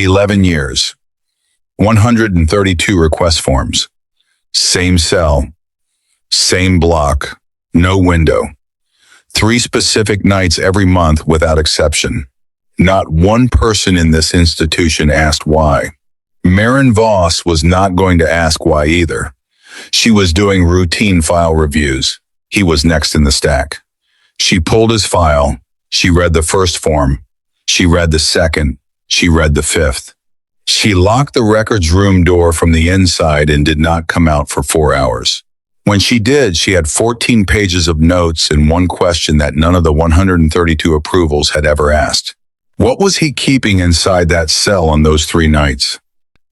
11 years, 132 request forms, same cell, same block, no window, 3 specific nights every month without exception. Not one person in this institution asked why. Maren Voss was not going to ask why either. She was doing routine file reviews. He was next in the stack. She pulled his file. She read the first form. She read the second. She read the fifth. She locked the records room door from the inside and did not come out for 4 hours. When she did, she had 14 pages of notes and one question that none of the 132 approvals had ever asked. What was he keeping inside that cell on those 3 nights?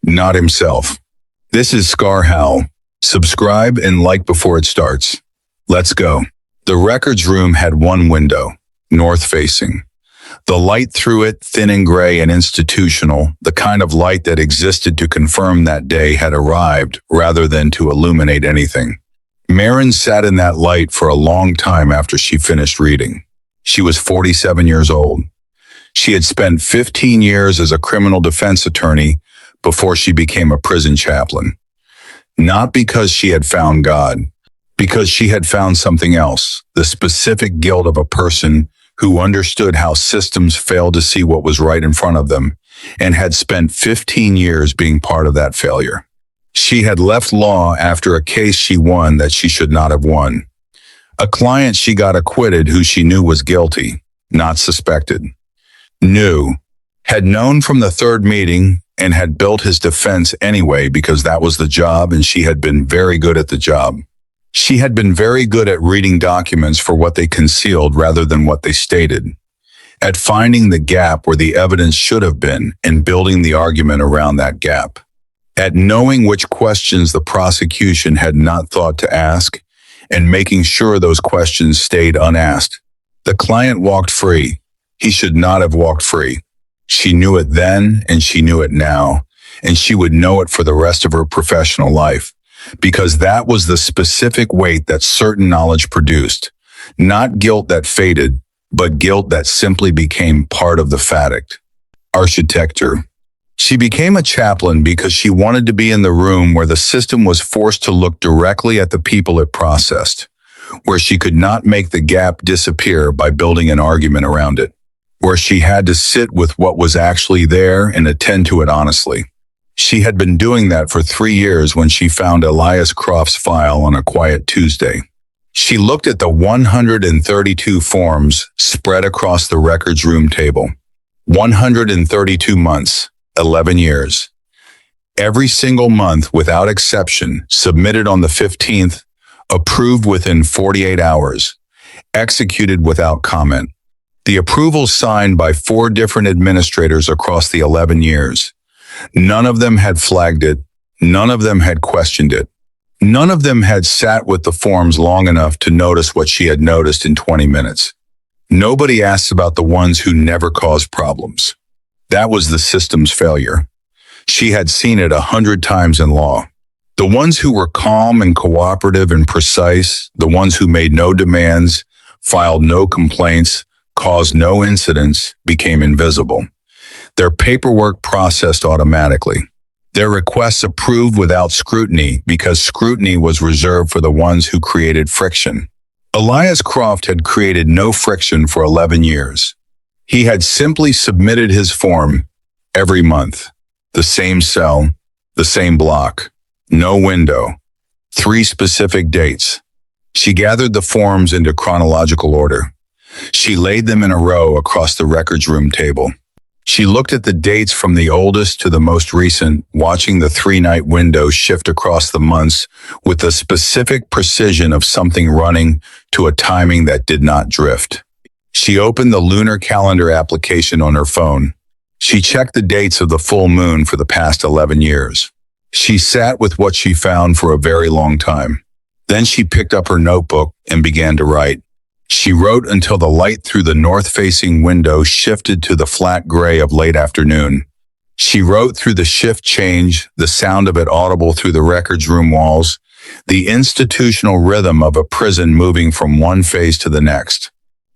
Not himself. This is Scar Howl. Subscribe and like before it starts. Let's go. The records room had one window, north-facing. The light through it, thin and gray and institutional, the kind of light that existed to confirm that day had arrived rather than to illuminate anything. Maren sat in that light for a long time after she finished reading. She was 47 years old. She had spent 15 years as a criminal defense attorney before she became a prison chaplain. Not because she had found God, because she had found something else, the specific guilt of a person who understood how systems failed to see what was right in front of them and had spent 15 years being part of that failure. She had left law after a case she won that she should not have won. A client she got acquitted who she knew was guilty, not suspected. Had known from the 3rd meeting and had built his defense anyway because that was the job and she had been very good at the job. She had been very good at reading documents for what they concealed rather than what they stated, at finding the gap where the evidence should have been and building the argument around that gap, at knowing which questions the prosecution had not thought to ask and making sure those questions stayed unasked. The client walked free. He should not have walked free. She knew it then and she knew it now, and she would know it for the rest of her professional life, because that was the specific weight that certain knowledge produced, not guilt that faded, but guilt that simply became part of the fabric. Architecture. She became a chaplain because she wanted to be in the room where the system was forced to look directly at the people it processed, where she could not make the gap disappear by building an argument around it, where she had to sit with what was actually there and attend to it honestly. She had been doing that for 3 years when she found Elias Croft's file on a quiet Tuesday. She looked at the 132 forms spread across the records room table. 132 months, 11 years. Every single month, without exception, submitted on the 15th, approved within 48 hours, executed without comment. The approvals signed by 4 different administrators across the 11 years. None of them had flagged it. None of them had questioned it. None of them had sat with the forms long enough to notice what she had noticed in 20 minutes. Nobody asked about the ones who never caused problems. That was the system's failure. She had seen it 100 times in law. The ones who were calm and cooperative and precise, the ones who made no demands, filed no complaints, caused no incidents, became invisible. Their paperwork processed automatically. Their requests approved without scrutiny because scrutiny was reserved for the ones who created friction. Elias Croft had created no friction for 11 years. He had simply submitted his form every month. The same cell, the same block, no window, 3 specific dates. She gathered the forms into chronological order. She laid them in a row across the records room table. She looked at the dates from the oldest to the most recent, watching the 3-night window shift across the months with the specific precision of something running to a timing that did not drift. She opened the lunar calendar application on her phone. She checked the dates of the full moon for the past 11 years. She sat with what she found for a very long time. Then she picked up her notebook and began to write. She wrote until the light through the north-facing window shifted to the flat gray of late afternoon. She wrote through the shift change, the sound of it audible through the records room walls, the institutional rhythm of a prison moving from one phase to the next.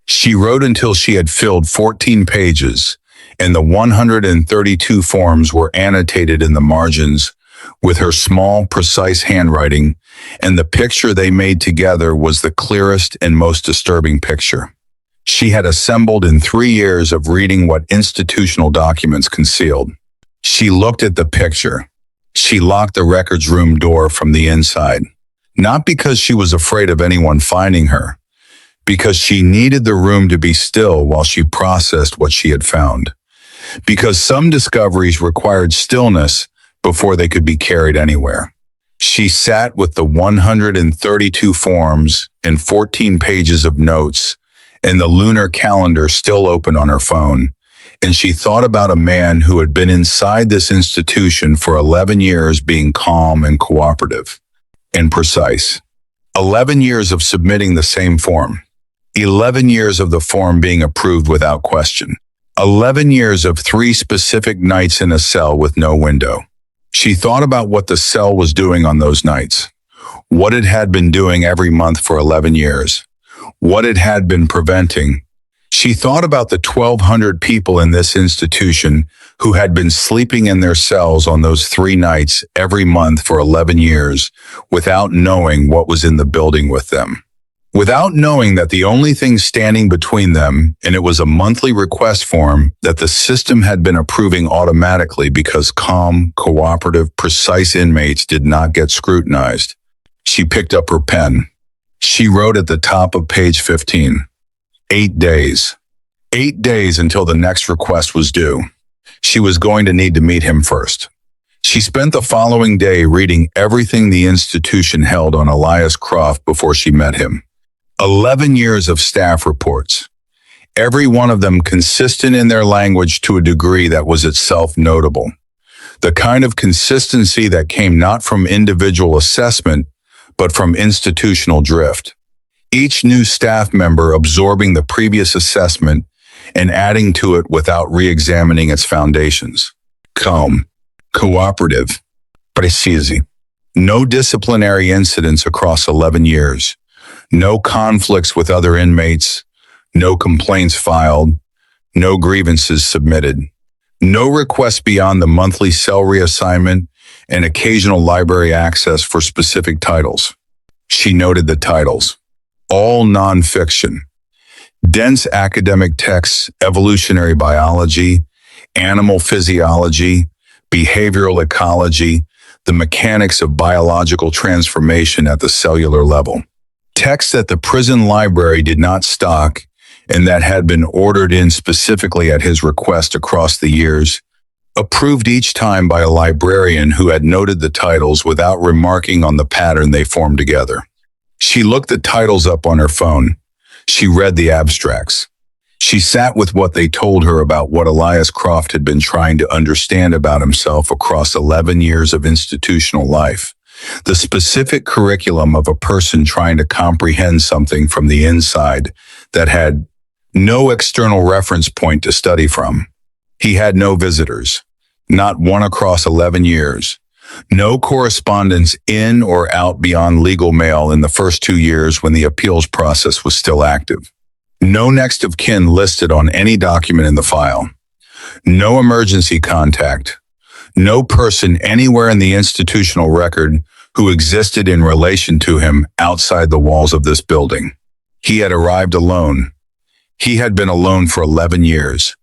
She wrote until she had filled 14 pages, and the 132 forms were annotated in the margins with her small, precise handwriting, and the picture they made together was the clearest and most disturbing picture. She had assembled in 3 years of reading what institutional documents concealed. She looked at the picture. She locked the records room door from the inside, not because she was afraid of anyone finding her, because she needed the room to be still while she processed what she had found, because some discoveries required stillness before they could be carried anywhere. She sat with the 132 forms and 14 pages of notes and the lunar calendar still open on her phone, and she thought about a man who had been inside this institution for 11 years being calm and cooperative and precise. 11 years of submitting the same form. 11 years of the form being approved without question. 11 years of 3 specific nights in a cell with no window. She thought about what the cell was doing on those nights, what it had been doing every month for 11 years, what it had been preventing. She thought about the 1,200 people in this institution who had been sleeping in their cells on those 3 nights every month for 11 years without knowing what was in the building with them. Without knowing that the only thing standing between them, and it was a monthly request form that the system had been approving automatically because calm, cooperative, precise inmates did not get scrutinized. She picked up her pen. She wrote at the top of page 15, 8 days. 8 days until the next request was due. She was going to need to meet him first. She spent the following day reading everything the institution held on Elias Croft before she met him. 11 years of staff reports, every one of them consistent in their language to a degree that was itself notable. The kind of consistency that came not from individual assessment, but from institutional drift. Each new staff member absorbing the previous assessment and adding to it without re-examining its foundations. Calm, cooperative, precise. No disciplinary incidents across 11 years. No conflicts with other inmates, no complaints filed, no grievances submitted, no requests beyond the monthly cell reassignment and occasional library access for specific titles. She noted the titles, all nonfiction, dense academic texts, evolutionary biology, animal physiology, behavioral ecology, the mechanics of biological transformation at the cellular level. Texts that the prison library did not stock and that had been ordered in specifically at his request across the years, approved each time by a librarian who had noted the titles without remarking on the pattern they formed together. She looked the titles up on her phone. She read the abstracts. She sat with what they told her about what Elias Croft had been trying to understand about himself across 11 years of institutional life. The specific curriculum of a person trying to comprehend something from the inside that had no external reference point to study from. He had no visitors, not one across 11 years. No correspondence in or out beyond legal mail in the first 2 years when the appeals process was still active. No next of kin listed on any document in the file. No emergency contact. No person anywhere in the institutional record who existed in relation to him outside the walls of this building. He had arrived alone. He had been alone for 11 years.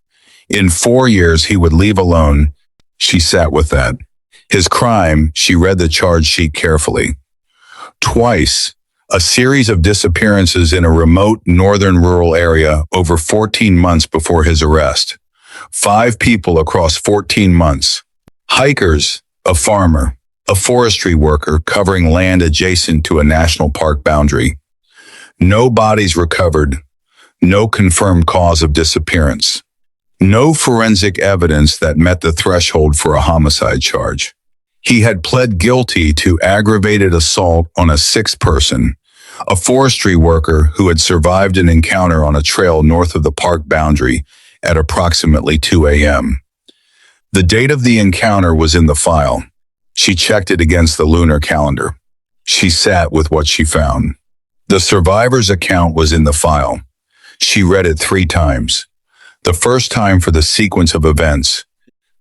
In 4 years, he would leave alone. She sat with that. His crime, she read the charge sheet carefully. Twice, a series of disappearances in a remote northern rural area over 14 months before his arrest. 5 people across 14 months. Hikers, a farmer, a forestry worker covering land adjacent to a national park boundary. No bodies recovered. No confirmed cause of disappearance. No forensic evidence that met the threshold for a homicide charge. He had pled guilty to aggravated assault on a 6th person, a forestry worker who had survived an encounter on a trail north of the park boundary at approximately 2 a.m. The date of the encounter was in the file. She checked it against the lunar calendar. She sat with what she found. The survivor's account was in the file. She read it 3 times. The first time for the sequence of events.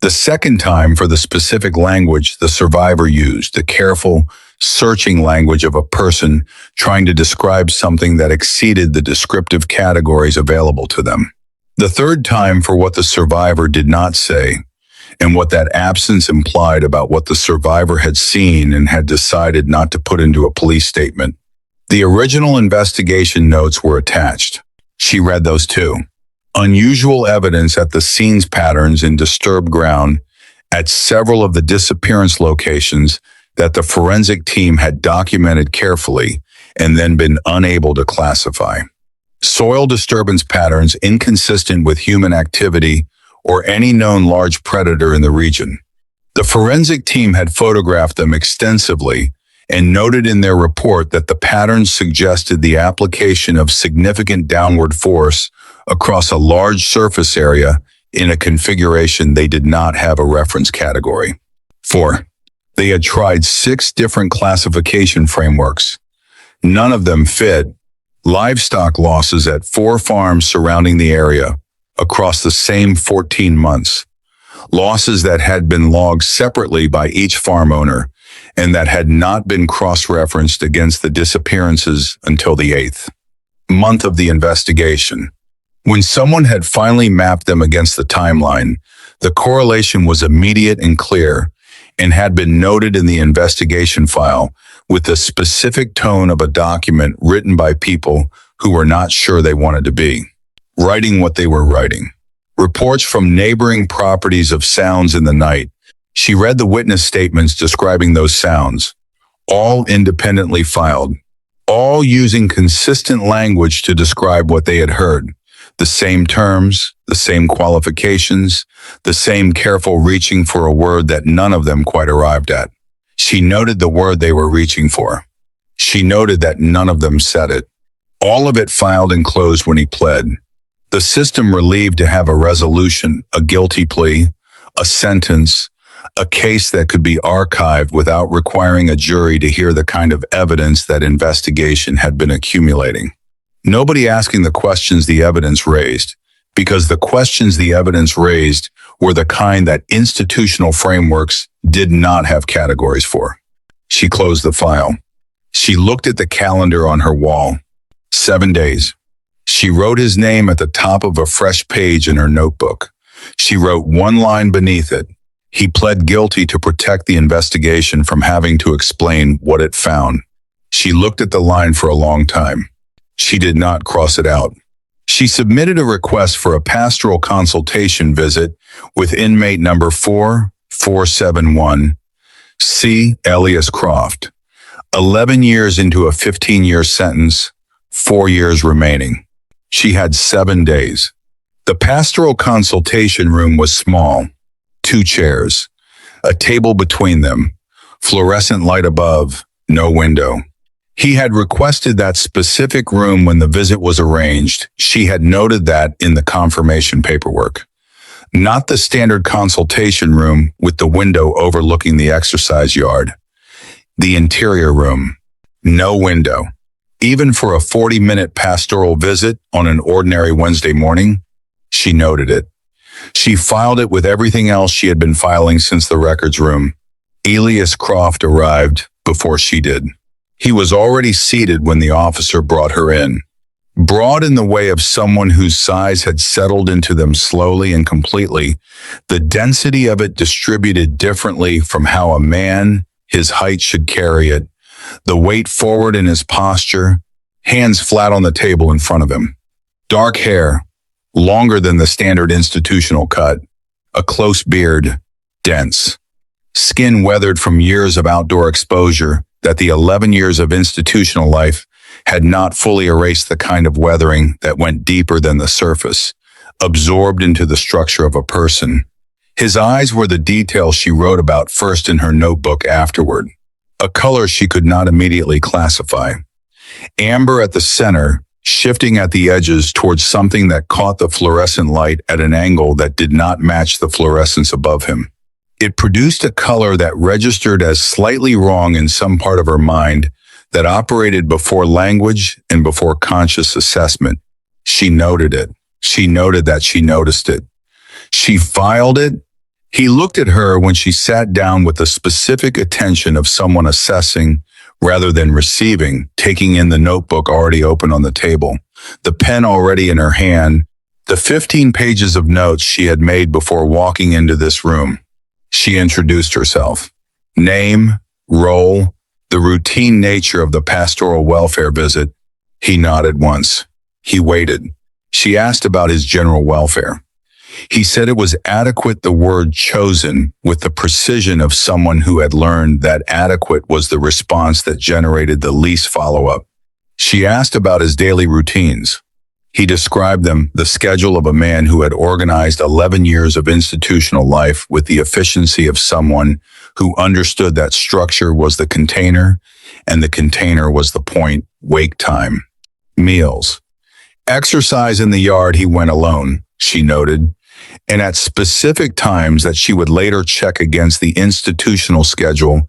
The second time for the specific language the survivor used, the careful, searching language of a person trying to describe something that exceeded the descriptive categories available to them. The third time for what the survivor did not say, and what that absence implied about what the survivor had seen and had decided not to put into a police statement. The original investigation notes were attached. She read those too. Unusual evidence at the scene's patterns in disturbed ground at several of the disappearance locations that the forensic team had documented carefully and then been unable to classify. Soil disturbance patterns inconsistent with human activity or any known large predator in the region. The forensic team had photographed them extensively and noted in their report that the patterns suggested the application of significant downward force across a large surface area in a configuration they did not have a reference category. 4. They had tried 6 different classification frameworks. None of them fit. Livestock losses at 4 farms surrounding the area across the same 14 months. Losses that had been logged separately by each farm owner and that had not been cross-referenced against the disappearances until the 8th month of the investigation. When someone had finally mapped them against the timeline, the correlation was immediate and clear and had been noted in the investigation file with the specific tone of a document written by people who were not sure they wanted to be writing what they were writing. Reports from neighboring properties of sounds in the night. She read the witness statements describing those sounds, all independently filed, all using consistent language to describe what they had heard. The same terms, the same qualifications, the same careful reaching for a word that none of them quite arrived at. She noted the word they were reaching for. She noted that none of them said it. All of it filed and closed when he pled. The system relieved to have a resolution, a guilty plea, a sentence, a case that could be archived without requiring a jury to hear the kind of evidence that investigation had been accumulating. Nobody asking the questions the evidence raised, because the questions the evidence raised were the kind that institutional frameworks did not have categories for. She closed the file. She looked at the calendar on her wall. 7 days. She wrote his name at the top of a fresh page in her notebook. She wrote one line beneath it. He pled guilty to protect the investigation from having to explain what it found. She looked at the line for a long time. She did not cross it out. She submitted a request for a pastoral consultation visit with inmate number 4471, C. Elias Croft. 11 years into a 15-year sentence, 4 years remaining. She had 7 days. The pastoral consultation room was small. 2 chairs, a table between them, fluorescent light above, no window. He had requested that specific room when the visit was arranged. She had noted that in the confirmation paperwork. Not the standard consultation room with the window overlooking the exercise yard. The interior room. No window. Even for a 40-minute pastoral visit on an ordinary Wednesday morning, she noted it. She filed it with everything else she had been filing since the records room. Elias Croft arrived before she did. He was already seated when the officer brought her in. Broad in the way of someone whose size had settled into them slowly and completely, the density of it distributed differently from how a man, his height, should carry it, the weight forward in his posture, hands flat on the table in front of him. Dark hair, longer than the standard institutional cut, a close beard, dense. Skin weathered from years of outdoor exposure that the 11 years of institutional life had not fully erased the kind of weathering that went deeper than the surface, absorbed into the structure of a person. His eyes were the details she wrote about first in her notebook afterward, a color she could not immediately classify. Amber at the center, shifting at the edges towards something that caught the fluorescent light at an angle that did not match the fluorescence above him. It produced a color that registered as slightly wrong in some part of her mind that operated before language and before conscious assessment. She noted it. She noted that she noticed it. She filed it. He looked at her when she sat down with the specific attention of someone assessing rather than receiving, taking in the notebook already open on the table, the pen already in her hand, the 15 pages of notes she had made before walking into this room. She introduced herself. Name, role, the routine nature of the pastoral welfare visit. He nodded once. He waited. She asked about his general welfare. He said it was adequate, the word chosen with the precision of someone who had learned that adequate was the response that generated the least follow-up. She asked about his daily routines. He described them, the schedule of a man who had organized 11 years of institutional life with the efficiency of someone who understood that structure was the container and the container was the point, wake time, meals. Exercise in the yard he went alone, she noted, and at specific times that she would later check against the institutional schedule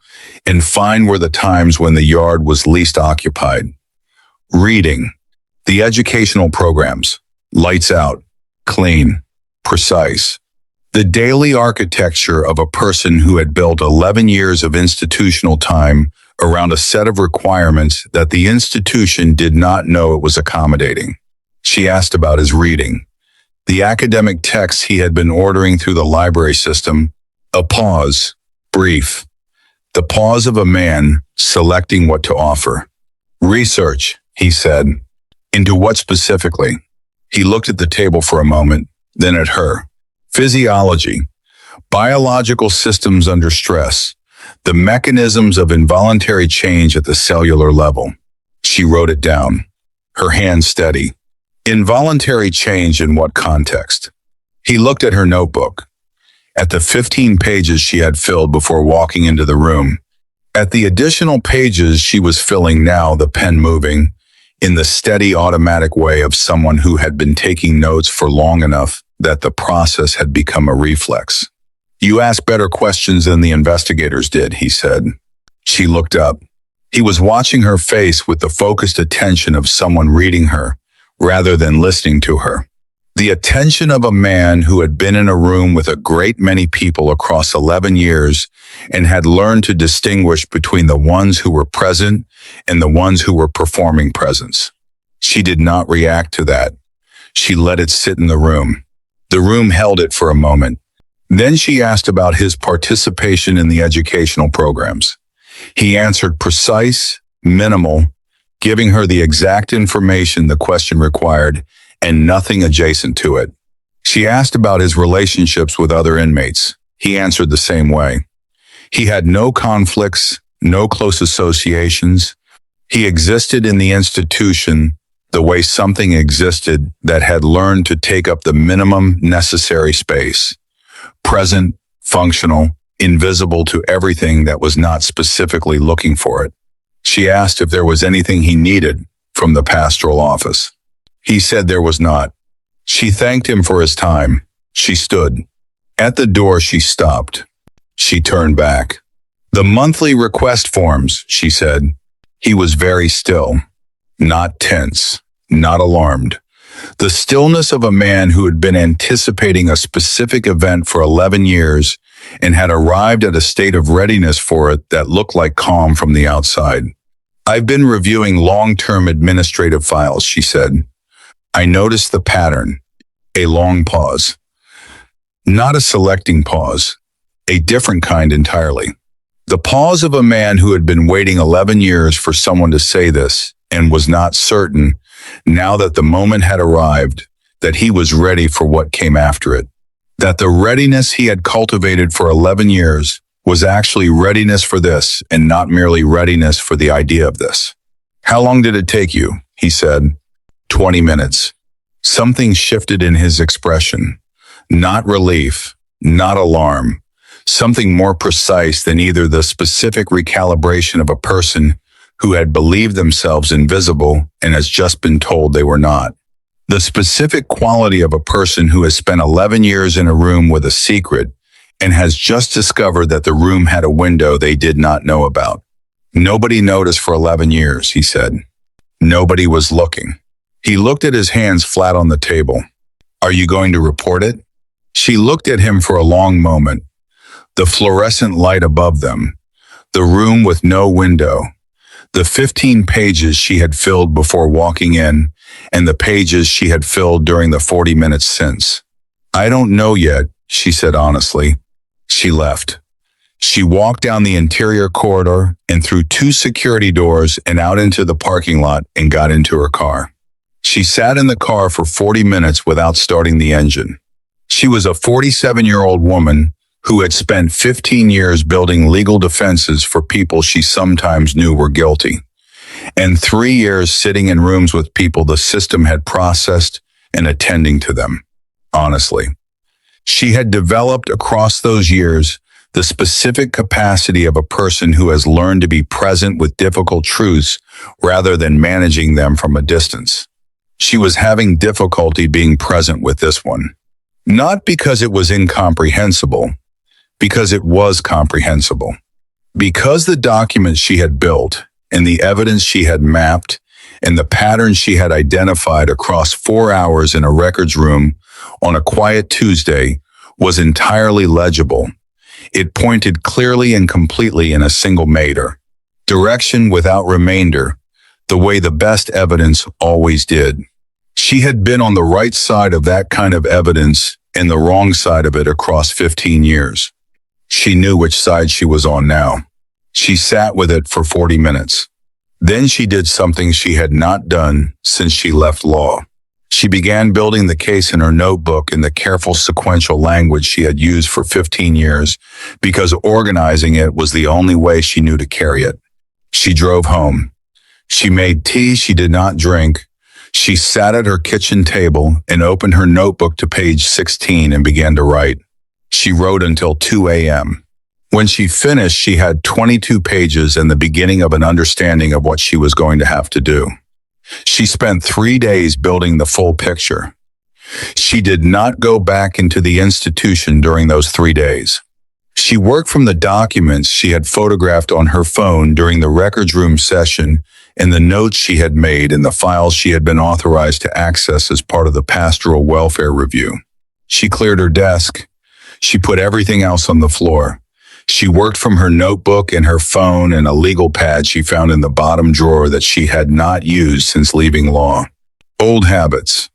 and find were the times when the yard was least occupied. Reading. The educational programs. Lights out. Clean. Precise. The daily architecture of a person who had built 11 years of institutional time around a set of requirements that the institution did not know it was accommodating. She asked about his reading. The academic texts he had been ordering through the library system. A pause. Brief. The pause of a man selecting what to offer. Research, he said. Into what specifically? He looked at the table for a moment, then at her. Physiology. Biological systems under stress. The mechanisms of involuntary change at the cellular level. She wrote it down. Her hand steady. Involuntary change in what context? He looked at her notebook. At the 15 pages she had filled before walking into the room. At the additional pages she was filling now, the pen moving, in the steady automatic way of someone who had been taking notes for long enough that the process had become a reflex. You ask better questions than the investigators did, he said. She looked up. He was watching her face with the focused attention of someone reading her, rather than listening to her. The attention of a man who had been in a room with a great many people across 11 years and had learned to distinguish between the ones who were present and the ones who were performing presence. She did not react to that. She let it sit in the room. The room held it for a moment. Then she asked about his participation in the educational programs. He answered precise, minimal, giving her the exact information the question required and nothing adjacent to it. She asked about his relationships with other inmates. He answered the same way. He had no conflicts, no close associations. He existed in the institution the way something existed that had learned to take up the minimum necessary space. Present, functional, invisible to everything that was not specifically looking for it. She asked if there was anything he needed from the pastoral office. He said there was not. She thanked him for his time. She stood. At the door she stopped. She turned back. The monthly request forms, she said. He was very still. Not tense. Not alarmed. The stillness of a man who had been anticipating a specific event for 11 years and had arrived at a state of readiness for it that looked like calm from the outside. I've been reviewing long-term administrative files, she said. I noticed the pattern. A long pause. Not a selecting pause. A different kind entirely. The pause of a man who had been waiting 11 years for someone to say this and was not certain, now that the moment had arrived, that he was ready for what came after it. That the readiness he had cultivated for 11 years was actually readiness for this and not merely readiness for the idea of this. How long did it take you? He said. 20 minutes. Something shifted in his expression. Not relief, not alarm. Something more precise than either the specific recalibration of a person who had believed themselves invisible and has just been told they were not. The specific quality of a person who has spent 11 years in a room with a secret and has just discovered that the room had a window they did not know about. Nobody noticed for 11 years, he said. Nobody was looking. He looked at his hands flat on the table. Are you going to report it? She looked at him for a long moment. The fluorescent light above them, the room with no window, the 15 pages she had filled before walking in, and the pages she had filled during the 40 minutes since. I don't know yet, she said honestly. She left. She walked down the interior corridor and through 2 security doors and out into the parking lot and got into her car. She sat in the car for 40 minutes without starting the engine. She was a 47-year-old woman who had spent 15 years building legal defenses for people she sometimes knew were guilty, and 3 years sitting in rooms with people the system had processed and attending to them. Honestly, she had developed across those years the specific capacity of a person who has learned to be present with difficult truths rather than managing them from a distance. She was having difficulty being present with this one. Not because it was incomprehensible, because it was comprehensible. Because the documents she had built and the evidence she had mapped and the patterns she had identified across 4 hours in a records room on a quiet Tuesday was entirely legible. It pointed clearly and completely in a single meter. Direction without remainder, the way the best evidence always did. She had been on the right side of that kind of evidence and the wrong side of it across 15 years. She knew which side she was on now. She sat with it for 40 minutes. Then she did something she had not done since she left law. She began building the case in her notebook in the careful sequential language she had used for 15 years because organizing it was the only way she knew to carry it. She drove home. She made tea she did not drink. She sat at her kitchen table and opened her notebook to page 16 and began to write. She wrote until 2 a.m. When she finished, she had 22 pages and the beginning of an understanding of what she was going to have to do. She spent 3 days building the full picture. She did not go back into the institution during those 3 days. She worked from the documents she had photographed on her phone during the records room session and the notes she had made and the files she had been authorized to access as part of the pastoral welfare review. She cleared her desk. She put everything else on the floor. She worked from her notebook and her phone and a legal pad she found in the bottom drawer that she had not used since leaving law. Old habits.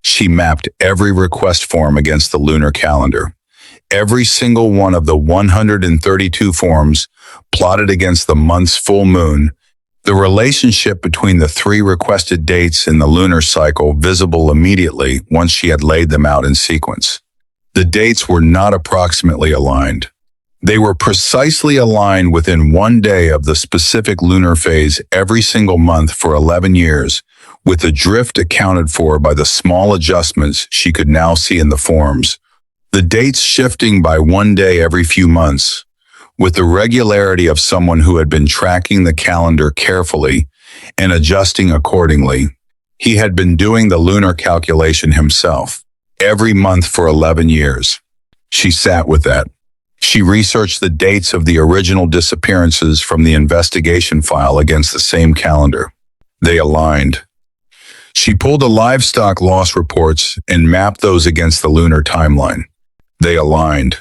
She mapped every request form against the lunar calendar. Every single one of the 132 forms plotted against the month's full moon, the relationship between the 3 requested dates in the lunar cycle visible immediately once she had laid them out in sequence. The dates were not approximately aligned. They were precisely aligned within 1 day of the specific lunar phase every single month for 11 years, with the drift accounted for by the small adjustments she could now see in the forms. The dates shifting by 1 day every few months, with the regularity of someone who had been tracking the calendar carefully and adjusting accordingly. He had been doing the lunar calculation himself, every month for 11 years. She sat with that. She researched the dates of the original disappearances from the investigation file against the same calendar. They aligned. She pulled the livestock loss reports and mapped those against the lunar timeline. They aligned.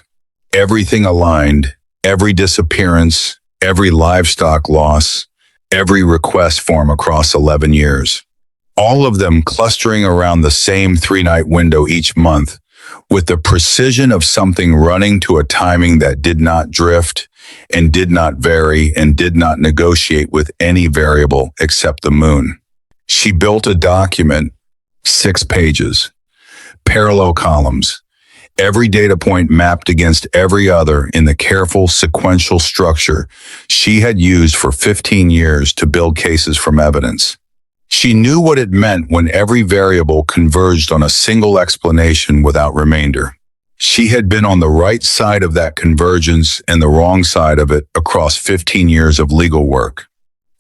Everything aligned. Every disappearance, every livestock loss, every request form across 11 years. All of them clustering around the same 3-night window each month, with the precision of something running to a timing that did not drift and did not vary and did not negotiate with any variable except the moon. She built a document, 6 pages, parallel columns, every data point mapped against every other in the careful sequential structure she had used for 15 years to build cases from evidence. She knew what it meant when every variable converged on a single explanation without remainder. She had been on the right side of that convergence and the wrong side of it across 15 years of legal work.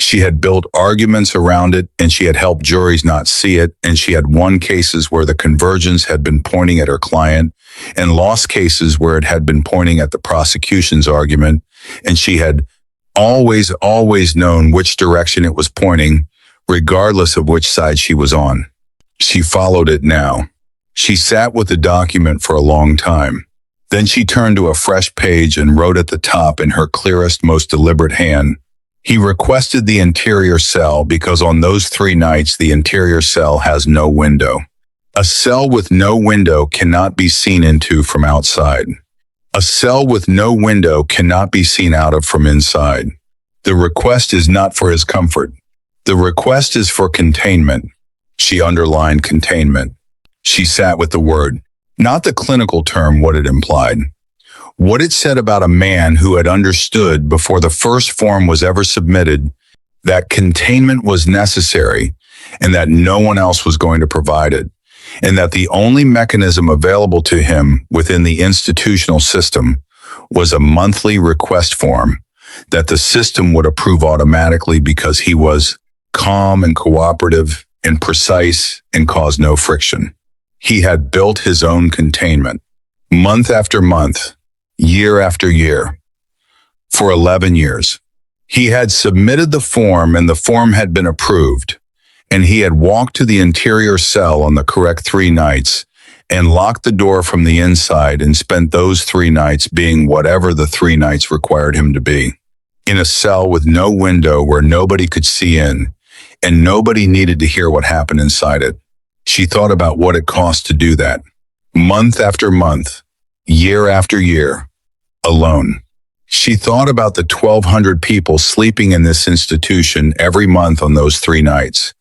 She had built arguments around it, and she had helped juries not see it, and she had won cases where the convergence had been pointing at her client, and lost cases where it had been pointing at the prosecution's argument, and she had always known which direction it was pointing, regardless of which side she was on. She followed it now. She sat with the document for a long time. Then she turned to a fresh page and wrote at the top in her clearest, most deliberate hand, "He requested the interior cell because on those 3 nights the interior cell has no window. A cell with no window cannot be seen into from outside. A cell with no window cannot be seen out of from inside. The request is not for his comfort. The request is for containment." She underlined containment. She sat with the word, not the clinical term, what it implied. What it said about a man who had understood before the first form was ever submitted that containment was necessary and that no one else was going to provide it, and that the only mechanism available to him within the institutional system was a monthly request form that the system would approve automatically because he was calm and cooperative and precise and caused no friction. He had built his own containment, month after month, year after year, for 11 years. He had submitted the form and the form had been approved, and he had walked to the interior cell on the correct 3 nights and locked the door from the inside and spent those 3 nights being whatever the 3 nights required him to be, in a cell with no window where nobody could see in, and nobody needed to hear what happened inside it. She thought about what it cost to do that, month after month, year after year, alone. She thought about the 1,200 people sleeping in this institution every month on those 3 nights.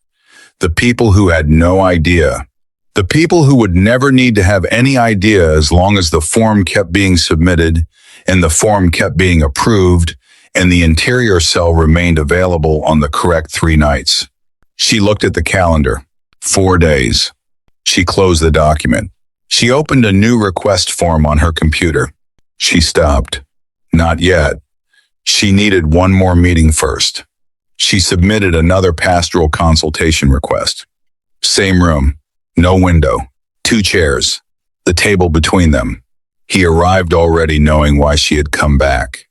The people who had no idea. The people who would never need to have any idea as long as the form kept being submitted and the form kept being approved and the interior cell remained available on the correct 3 nights. She looked at the calendar. 4 days. She closed the document. She opened a new request form on her computer. She stopped. Not yet. She needed one more meeting first. She submitted another pastoral consultation request. Same room, no window, 2 chairs, the table between them. He arrived already knowing why she had come back.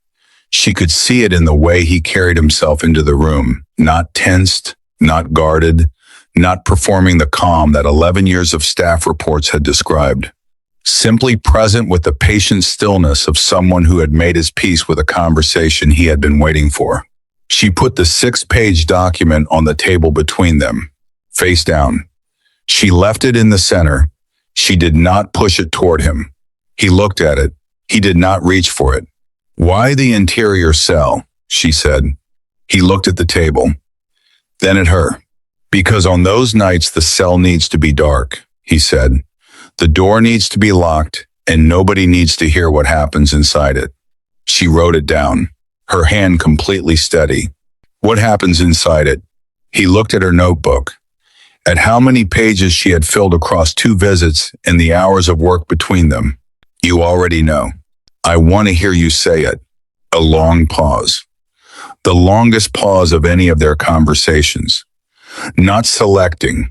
She could see it in the way he carried himself into the room, not tensed, not guarded, not performing the calm that 11 years of staff reports had described. Simply present with the patient stillness of someone who had made his peace with a conversation he had been waiting for. She put the 6-page document on the table between them, face down. She left it in the center. She did not push it toward him. He looked at it. He did not reach for it. "Why the interior cell?" she said. He looked at the table, then at her. "Because on those nights the cell needs to be dark," he said. "The door needs to be locked, and nobody needs to hear what happens inside it." She wrote it down, her hand completely steady. "What happens inside it?" He looked at her notebook, at how many pages she had filled across 2 visits and the hours of work between them. "You already know. I want to hear you say it." A long pause. The longest pause of any of their conversations. Not selecting,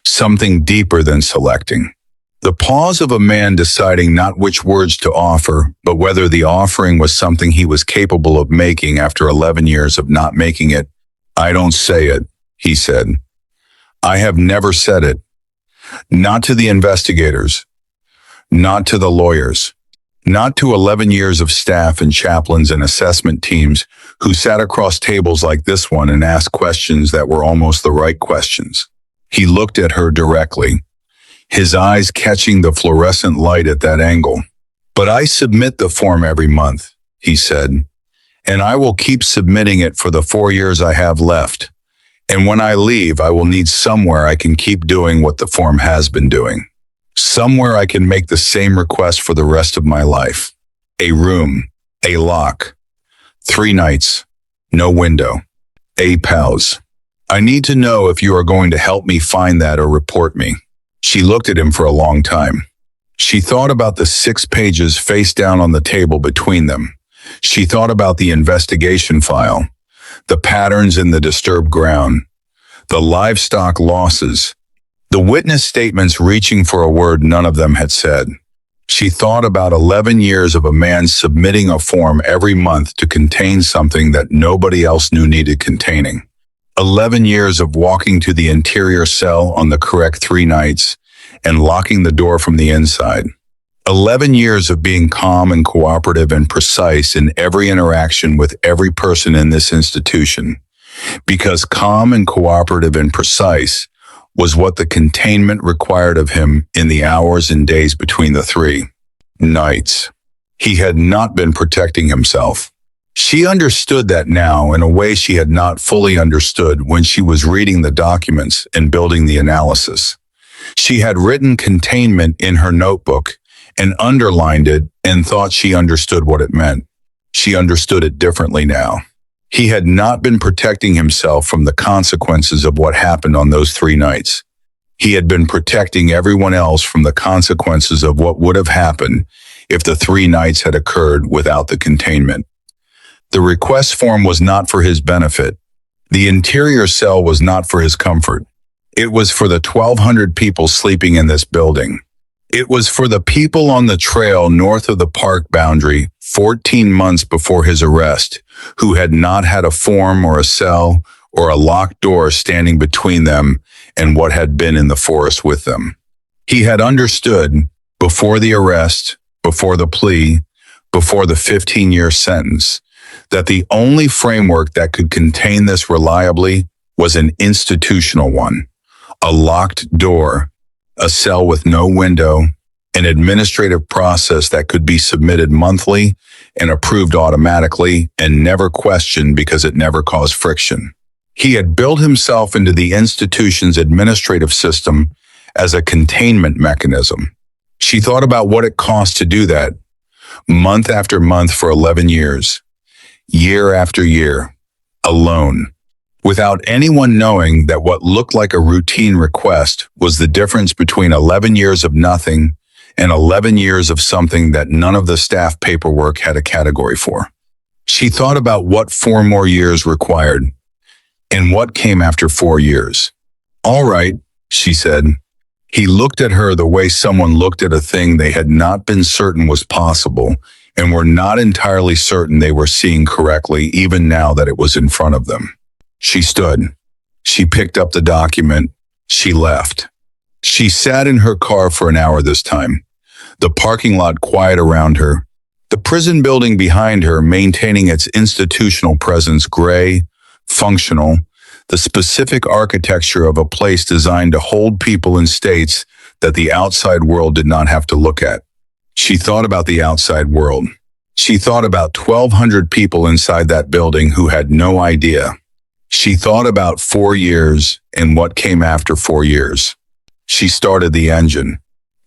something deeper than selecting. The pause of a man deciding not which words to offer, but whether the offering was something he was capable of making after 11 years of not making it. "I don't say it," he said. "I have never said it. Not to the investigators. Not to the lawyers. Not to 11 years of staff and chaplains and assessment teams who sat across tables like this one and asked questions that were almost the right questions." He looked at her directly, his eyes catching the fluorescent light at that angle. "But I submit the form every month," he said, "and I will keep submitting it for the 4 years I have left. And when I leave, I will need somewhere I can keep doing what the form has been doing. Somewhere I can make the same request for the rest of my life. A room, a lock, 3 nights, no window. A pause. I need to know if you are going to help me find that or report me." She looked at him for a long time. She thought about the 6 pages face down on the table between them. She thought about the investigation file, the patterns in the disturbed ground, the livestock losses, the witness statements reaching for a word none of them had said. She thought about 11 years of a man submitting a form every month to contain something that nobody else knew needed containing. 11 years of walking to the interior cell on the correct 3 nights and locking the door from the inside. 11 years of being calm and cooperative and precise in every interaction with every person in this institution. Because calm and cooperative and precise was what the containment required of him in the hours and days between the 3 nights. He had not been protecting himself. She understood that now in a way she had not fully understood when she was reading the documents and building the analysis. She had written containment in her notebook and underlined it and thought she understood what it meant. She understood it differently now. He had not been protecting himself from the consequences of what happened on those 3 nights. He had been protecting everyone else from the consequences of what would have happened if the 3 nights had occurred without the containment. The request form was not for his benefit. The interior cell was not for his comfort. It was for the 1,200 people sleeping in this building. It was for the people on the trail north of the park boundary 14 months before his arrest, who had not had a form or a cell or a locked door standing between them and what had been in the forest with them. He had understood, before the arrest, before the plea, before the 15-year sentence, that the only framework that could contain this reliably was an institutional one, a locked door, a cell with no window, an administrative process that could be submitted monthly and approved automatically and never questioned because it never caused friction. He had built himself into the institution's administrative system as a containment mechanism. She thought about what it cost to do that, month after month for 11 years, year after year, alone, without anyone knowing that what looked like a routine request was the difference between 11 years of nothing and 11 years of something that none of the staff paperwork had a category for. She thought about what 4 more years required and what came after 4 years. All right, she said. He looked at her the way someone looked at a thing they had not been certain was possible and were not entirely certain they were seeing correctly even now that it was in front of them. She stood. She picked up the document. She left. She sat in her car for an hour this time, the parking lot quiet around her, the prison building behind her maintaining its institutional presence gray, functional, the specific architecture of a place designed to hold people in states that the outside world did not have to look at. She thought about the outside world. She thought about 1,200 people inside that building who had no idea. She thought about 4 years and what came after 4 years. She started the engine.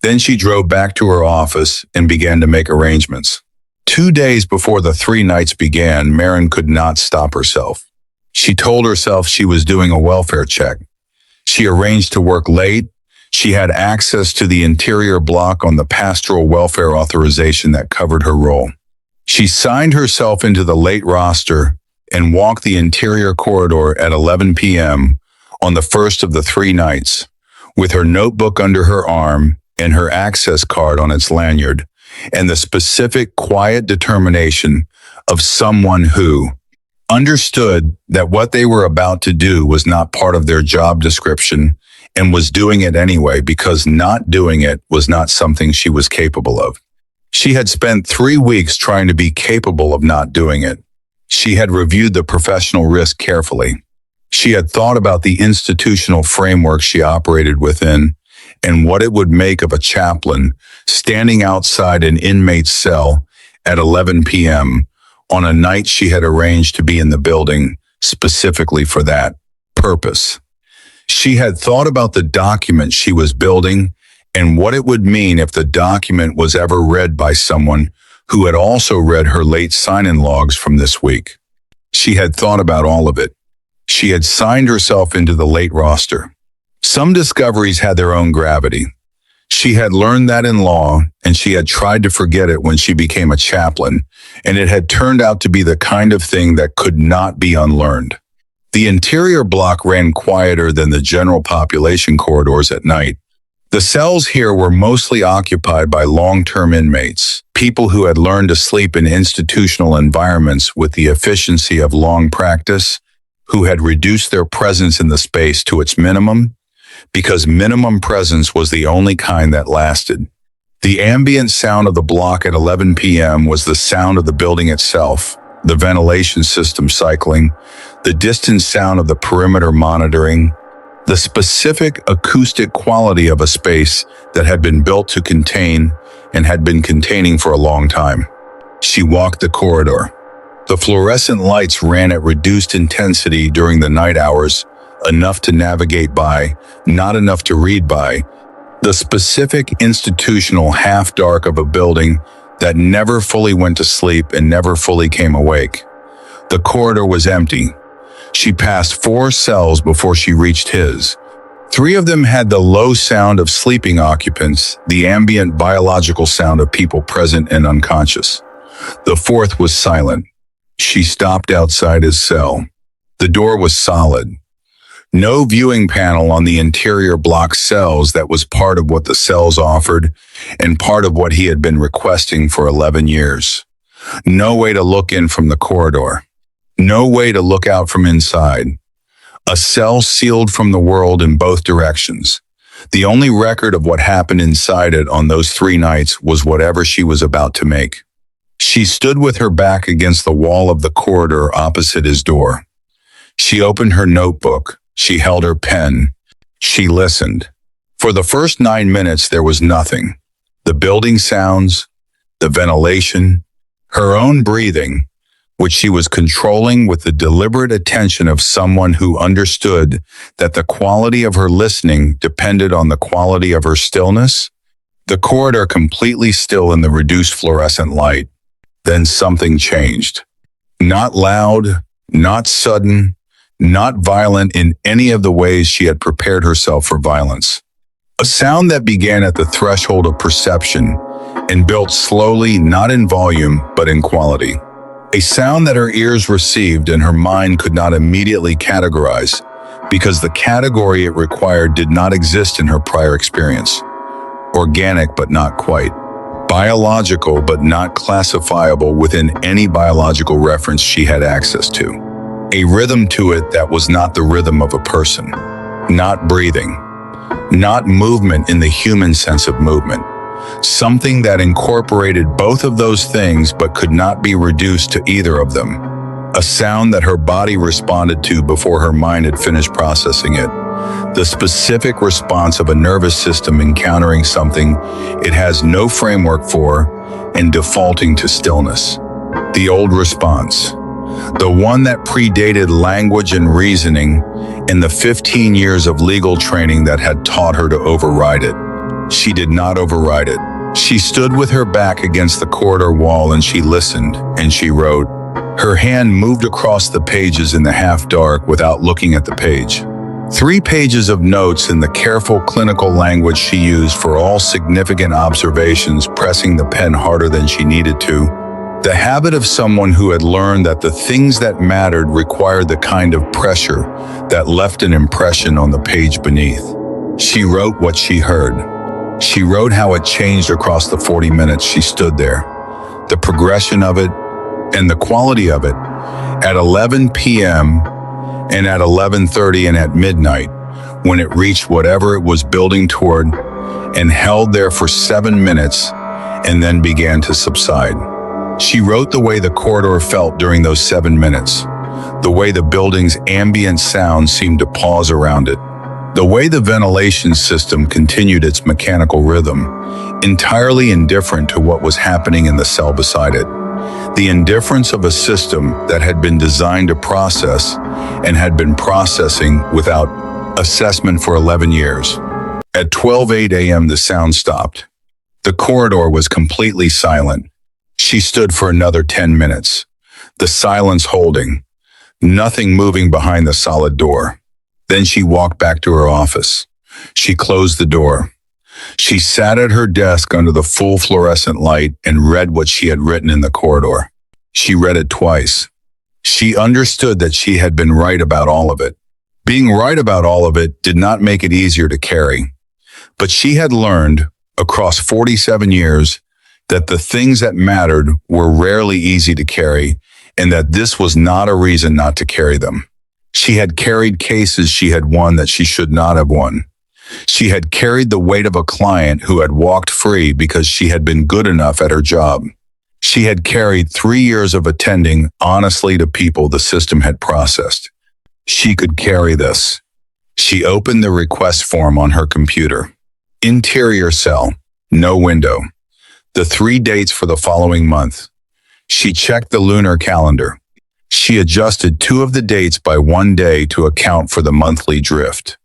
Then she drove back to her office and began to make arrangements. 2 days before the 3 nights began, Maren could not stop herself. She told herself she was doing a welfare check. She arranged to work late. She had access to the interior block on the pastoral welfare authorization that covered her role. She signed herself into the late roster and walked the interior corridor at 11 p.m. on the first of the 3 nights, with her notebook under her arm and her access card on its lanyard, and the specific quiet determination of someone who understood that what they were about to do was not part of their job description and was doing it anyway because not doing it was not something she was capable of. She had spent 3 weeks trying to be capable of not doing it. She had reviewed the professional risk carefully. She had thought about the institutional framework she operated within and what it would make of a chaplain standing outside an inmate's cell at 11 p.m. on a night she had arranged to be in the building specifically for that purpose. She had thought about the document she was building and what it would mean if the document was ever read by someone who had also read her late sign-in logs from this week. She had thought about all of it. She had signed herself into the late roster. Some discoveries had their own gravity. She had learned that in law, and she had tried to forget it when she became a chaplain, and it had turned out to be the kind of thing that could not be unlearned. The interior block ran quieter than the general population corridors at night. The cells here were mostly occupied by long-term inmates, people who had learned to sleep in institutional environments with the efficiency of long practice, who had reduced their presence in the space to its minimum, because minimum presence was the only kind that lasted. The ambient sound of the block at 11 p.m. was the sound of the building itself, the ventilation system cycling, the distant sound of the perimeter monitoring, the specific acoustic quality of a space that had been built to contain and had been containing for a long time. She walked the corridor. The fluorescent lights ran at reduced intensity during the night hours, enough to navigate by, not enough to read by, the specific institutional half-dark of a building that never fully went to sleep and never fully came awake. The corridor was empty. She passed 4 cells before she reached his. 3 of them had the low sound of sleeping occupants, the ambient biological sound of people present and unconscious. The 4th was silent. She stopped outside his cell. The door was solid. No viewing panel on the interior block cells that was part of what the cells offered and part of what he had been requesting for 11 years. No way to look in from the corridor. No way to look out from inside. A cell sealed from the world in both directions. The only record of what happened inside it on those 3 nights was whatever she was about to make. She stood with her back against the wall of the corridor opposite his door. She opened her notebook. She held her pen. She listened. For the first 9 minutes, there was nothing. The building sounds, the ventilation, her own breathing, which she was controlling with the deliberate attention of someone who understood that the quality of her listening depended on the quality of her stillness. The corridor completely still in the reduced fluorescent light. Then something changed. Not loud, not sudden, not violent in any of the ways she had prepared herself for violence. A sound that began at the threshold of perception and built slowly, not in volume, but in quality. A sound that her ears received and her mind could not immediately categorize, because the category it required did not exist in her prior experience. Organic, but not quite. Biological, but not classifiable within any biological reference she had access to. A rhythm to it that was not the rhythm of a person. Not breathing. Not movement in the human sense of movement. Something that incorporated both of those things but could not be reduced to either of them. A sound that her body responded to before her mind had finished processing it. The specific response of a nervous system encountering something it has no framework for and defaulting to stillness. The old response. The one that predated language and reasoning and the 15 years of legal training that had taught her to override it. She did not override it. She stood with her back against the corridor wall and she listened and she wrote. Her hand moved across the pages in the half-dark without looking at the page. 3 pages of notes in the careful clinical language she used for all significant observations, pressing the pen harder than she needed to. The habit of someone who had learned that the things that mattered required the kind of pressure that left an impression on the page beneath. She wrote what she heard. She wrote how it changed across the 40 minutes she stood there, the progression of it, and the quality of it. At 11 p.m., and at 11:30 and at midnight, when it reached whatever it was building toward and held there for 7 minutes and then began to subside. She wrote the way the corridor felt during those 7 minutes, the way the building's ambient sound seemed to pause around it, the way the ventilation system continued its mechanical rhythm, entirely indifferent to what was happening in the cell beside it. The indifference of a system that had been designed to process and had been processing without assessment for 11 years. At 12:08 a.m. the sound stopped. The corridor was completely silent. She stood for another 10 minutes, the silence holding, nothing moving behind the solid door. Then she walked back to her office. She closed the door. She sat at her desk under the full fluorescent light and read what she had written in the corridor. She read it twice. She understood that she had been right about all of it. Being right about all of it did not make it easier to carry. But she had learned, across 47 years, that the things that mattered were rarely easy to carry, and that this was not a reason not to carry them. She had carried cases she had won that she should not have won. She had carried the weight of a client who had walked free because she had been good enough at her job. She had carried 3 years of attending honestly to people the system had processed. She could carry this. She opened the request form on her computer. Interior cell, no window. The 3 dates for the following month. She checked the lunar calendar. She adjusted 2 of the dates by 1 day to account for the monthly drift.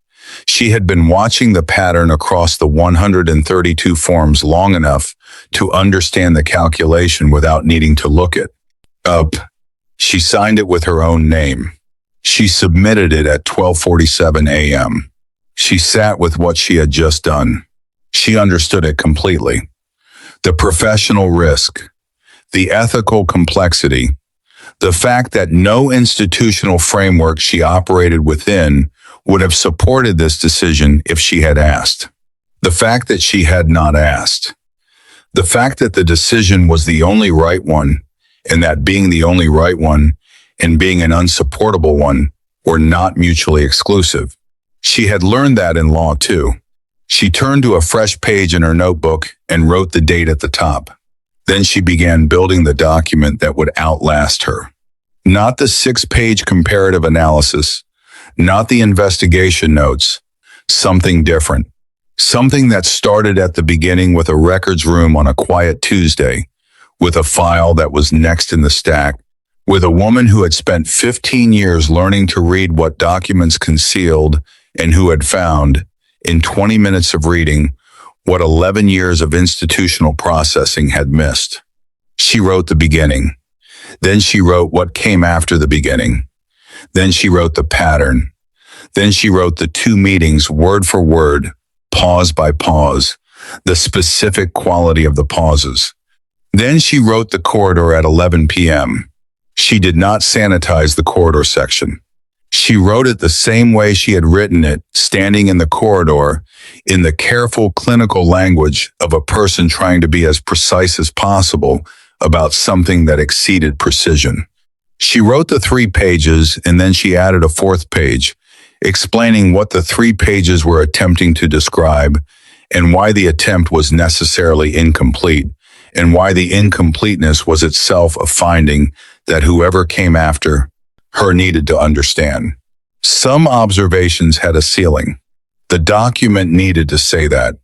She had been watching the pattern across the 132 forms long enough to understand the calculation without needing to look it up. She signed it with her own name. She submitted it at 12:47 a.m. She sat with what she had just done. She understood it completely. The professional risk, the ethical complexity, the fact that no institutional framework she operated within would have supported this decision if she had asked. The fact that she had not asked. The fact that the decision was the only right one, and that being the only right one and being an unsupportable one were not mutually exclusive. She had learned that in law too. She turned to a fresh page in her notebook and wrote the date at the top. Then she began building the document that would outlast her. Not the 6-page comparative analysis, not the investigation notes, something different. Something that started at the beginning with a records room on a quiet Tuesday, with a file that was next in the stack, with a woman who had spent 15 years learning to read what documents concealed and who had found, in 20 minutes of reading, what 11 years of institutional processing had missed. She wrote the beginning. Then she wrote what came after the beginning. Then she wrote the pattern. Then she wrote the 2 meetings word for word, pause by pause, the specific quality of the pauses. Then she wrote the corridor at 11 p.m. She did not sanitize the corridor section. She wrote it the same way she had written it, standing in the corridor, in the careful clinical language of a person trying to be as precise as possible about something that exceeded precision. She wrote the 3 pages and then she added a 4th page, explaining what the 3 pages were attempting to describe and why the attempt was necessarily incomplete, and why the incompleteness was itself a finding that whoever came after her needed to understand. Some observations had a ceiling. The document needed to say that.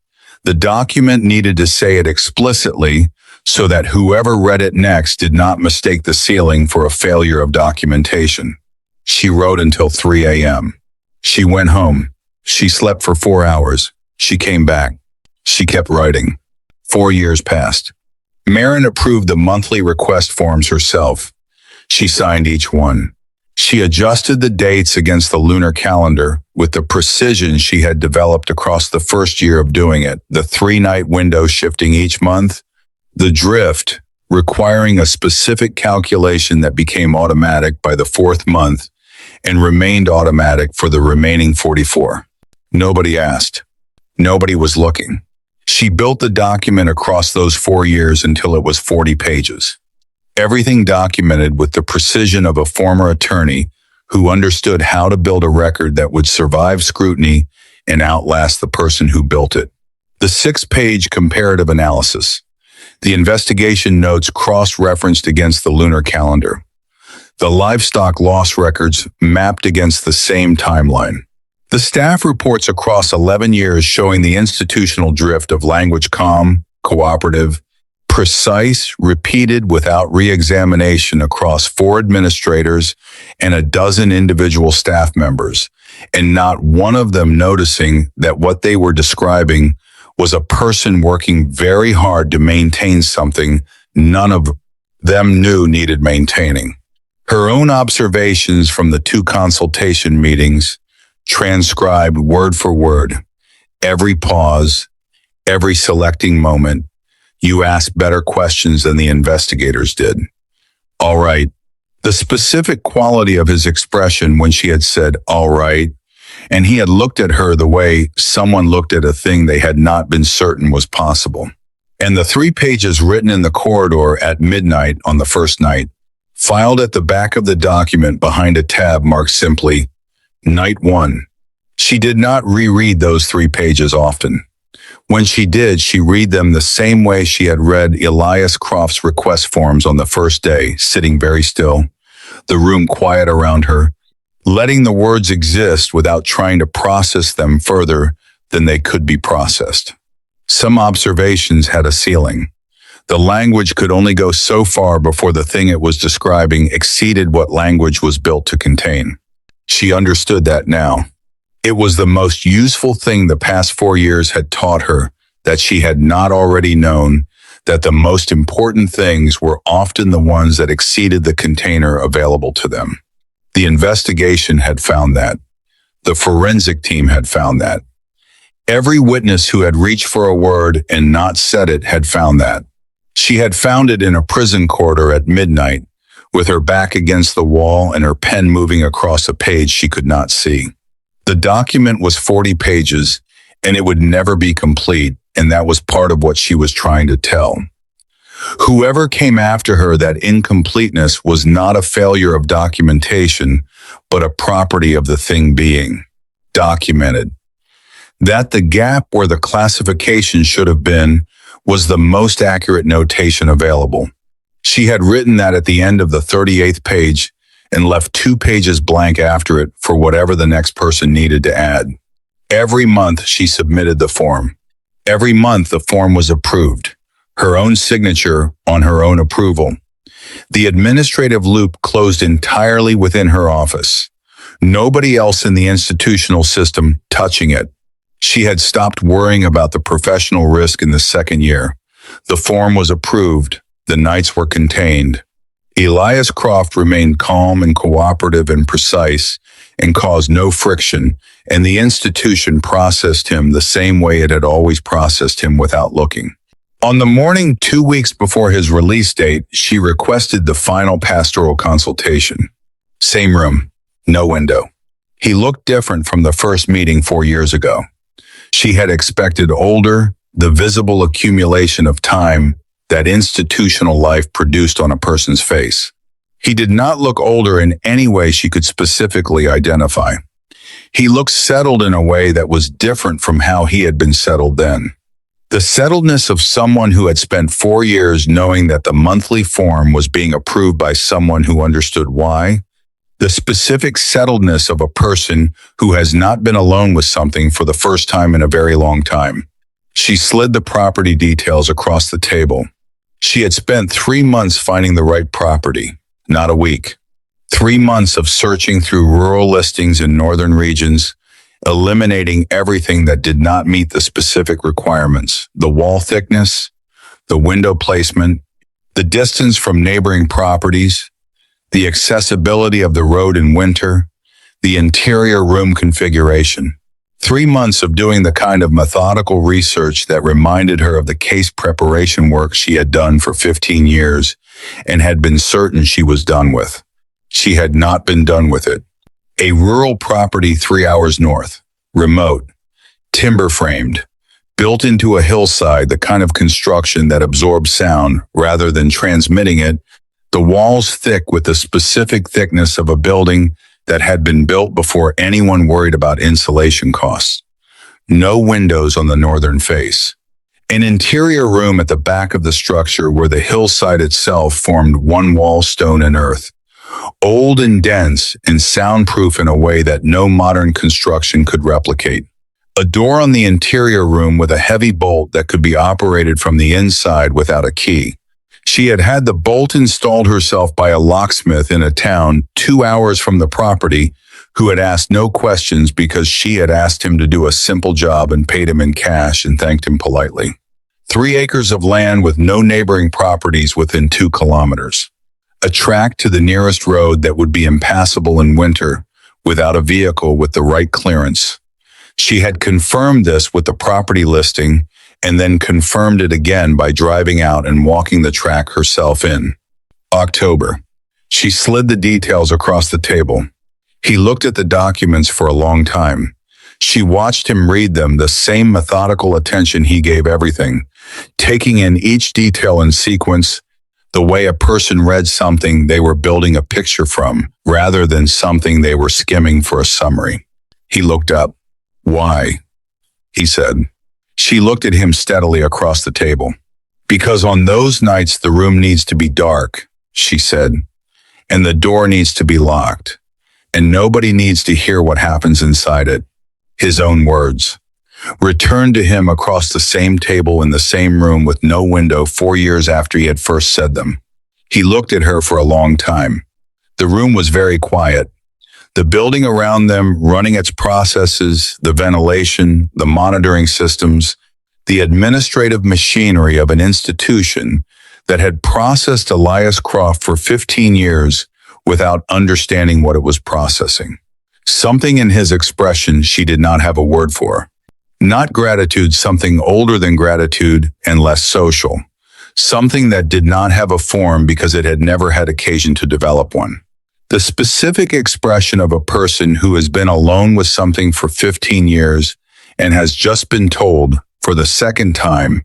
The document needed to say it explicitly so that whoever read it next did not mistake the ceiling for a failure of documentation. She wrote until 3 a.m. She went home. She slept for 4 hours. She came back. She kept writing. 4 years passed. Maren approved the monthly request forms herself. She signed each one. She adjusted the dates against the lunar calendar with the precision she had developed across the first year of doing it, the 3-night window shifting each month, the drift requiring a specific calculation that became automatic by the 4th month and remained automatic for the remaining 44. Nobody asked. Nobody was looking. She built the document across those 4 years until it was 40 pages. Everything documented with the precision of a former attorney who understood how to build a record that would survive scrutiny and outlast the person who built it. The 6-page comparative analysis. The investigation notes cross-referenced against the lunar calendar. The livestock loss records mapped against the same timeline. The staff reports across 11 years showing the institutional drift of language calm, cooperative, precise, repeated without re-examination across 4 administrators and a dozen individual staff members, and not one of them noticing that what they were describing was a person working very hard to maintain something none of them knew needed maintaining. Her own observations from the 2 consultation meetings, transcribed word for word, every pause, every selecting moment. You asked better questions than the investigators did. All right. The specific quality of his expression when she had said, all right, and he had looked at her the way someone looked at a thing they had not been certain was possible. And the 3 pages written in the corridor at midnight on the first night, filed at the back of the document behind a tab marked simply, Night 1. She did not reread those 3 pages often. When she did, she read them the same way she had read Elias Croft's request forms on the first day, sitting very still, the room quiet around her, letting the words exist without trying to process them further than they could be processed. Some observations had a ceiling. The language could only go so far before the thing it was describing exceeded what language was built to contain. She understood that now. It was the most useful thing the past 4 years had taught her, that she had not already known, that the most important things were often the ones that exceeded the container available to them. The investigation had found that. The forensic team had found that. Every witness who had reached for a word and not said it had found that. She had found it in a prison corridor at midnight, with her back against the wall and her pen moving across a page she could not see. The document was 40 pages, and it would never be complete, and that was part of what she was trying to tell. Whoever came after her, that incompleteness was not a failure of documentation, but a property of the thing being documented. That the gap where the classification should have been was the most accurate notation available. She had written that at the end of the 38th page and left 2 pages blank after it for whatever the next person needed to add. Every month she submitted the form. Every month the form was approved, her own signature on her own approval. The administrative loop closed entirely within her office. Nobody else in the institutional system touching it. She had stopped worrying about the professional risk in the 2nd year. The form was approved. The nights were contained. Elias Croft remained calm and cooperative and precise and caused no friction, and the institution processed him the same way it had always processed him without looking. On the morning 2 weeks before his release date, she requested the final pastoral consultation. Same room, no window. He looked different from the first meeting 4 years ago. She had expected older, the visible accumulation of time that institutional life produced on a person's face. He did not look older in any way she could specifically identify. He looked settled in a way that was different from how he had been settled then. The settledness of someone who had spent 4 years knowing that the monthly form was being approved by someone who understood why. The specific settledness of a person who has not been alone with something for the first time in a very long time. She slid the property details across the table. She had spent 3 months finding the right property, not a week. 3 months of searching through rural listings in northern regions, eliminating everything that did not meet the specific requirements, the wall thickness, the window placement, the distance from neighboring properties, the accessibility of the road in winter, the interior room configuration. 3 months of doing the kind of methodical research that reminded her of the case preparation work she had done for 15 years and had been certain she was done with. She had not been done with it. A rural property 3 hours north, remote, timber framed, built into a hillside, the kind of construction that absorbs sound rather than transmitting it, the walls thick with the specific thickness of a building that had been built before anyone worried about insulation costs. No windows on the northern face. An interior room at the back of the structure where the hillside itself formed one wall, stone and earth. Old and dense and soundproof in a way that no modern construction could replicate. A door on the interior room with a heavy bolt that could be operated from the inside without a key. She had had the bolt installed herself by a locksmith in a town 2 hours from the property who had asked no questions because she had asked him to do a simple job and paid him in cash and thanked him politely. 3 acres of land with no neighboring properties within 2 kilometers. A track to the nearest road that would be impassable in winter without a vehicle with the right clearance. She had confirmed this with the property listing and then confirmed it again by driving out and walking the track herself in. October. She slid the details across the table. He looked at the documents for a long time. She watched him read them, the same methodical attention he gave everything, taking in each detail in sequence, the way a person read something they were building a picture from, rather than something they were skimming for a summary. He looked up. Why? He said. She looked at him steadily across the table. Because on those nights the room needs to be dark, she said, and the door needs to be locked, and nobody needs to hear what happens inside it. His own words. Returned to him across the same table in the same room with no window 4 years after he had first said them. He looked at her for a long time. The room was very quiet. The building around them running its processes, the ventilation, the monitoring systems, the administrative machinery of an institution that had processed Elias Croft for 15 years without understanding what it was processing. Something in his expression she did not have a word for. Not gratitude, something older than gratitude and less social. Something that did not have a form because it had never had occasion to develop one. The specific expression of a person who has been alone with something for 15 years and has just been told for the second time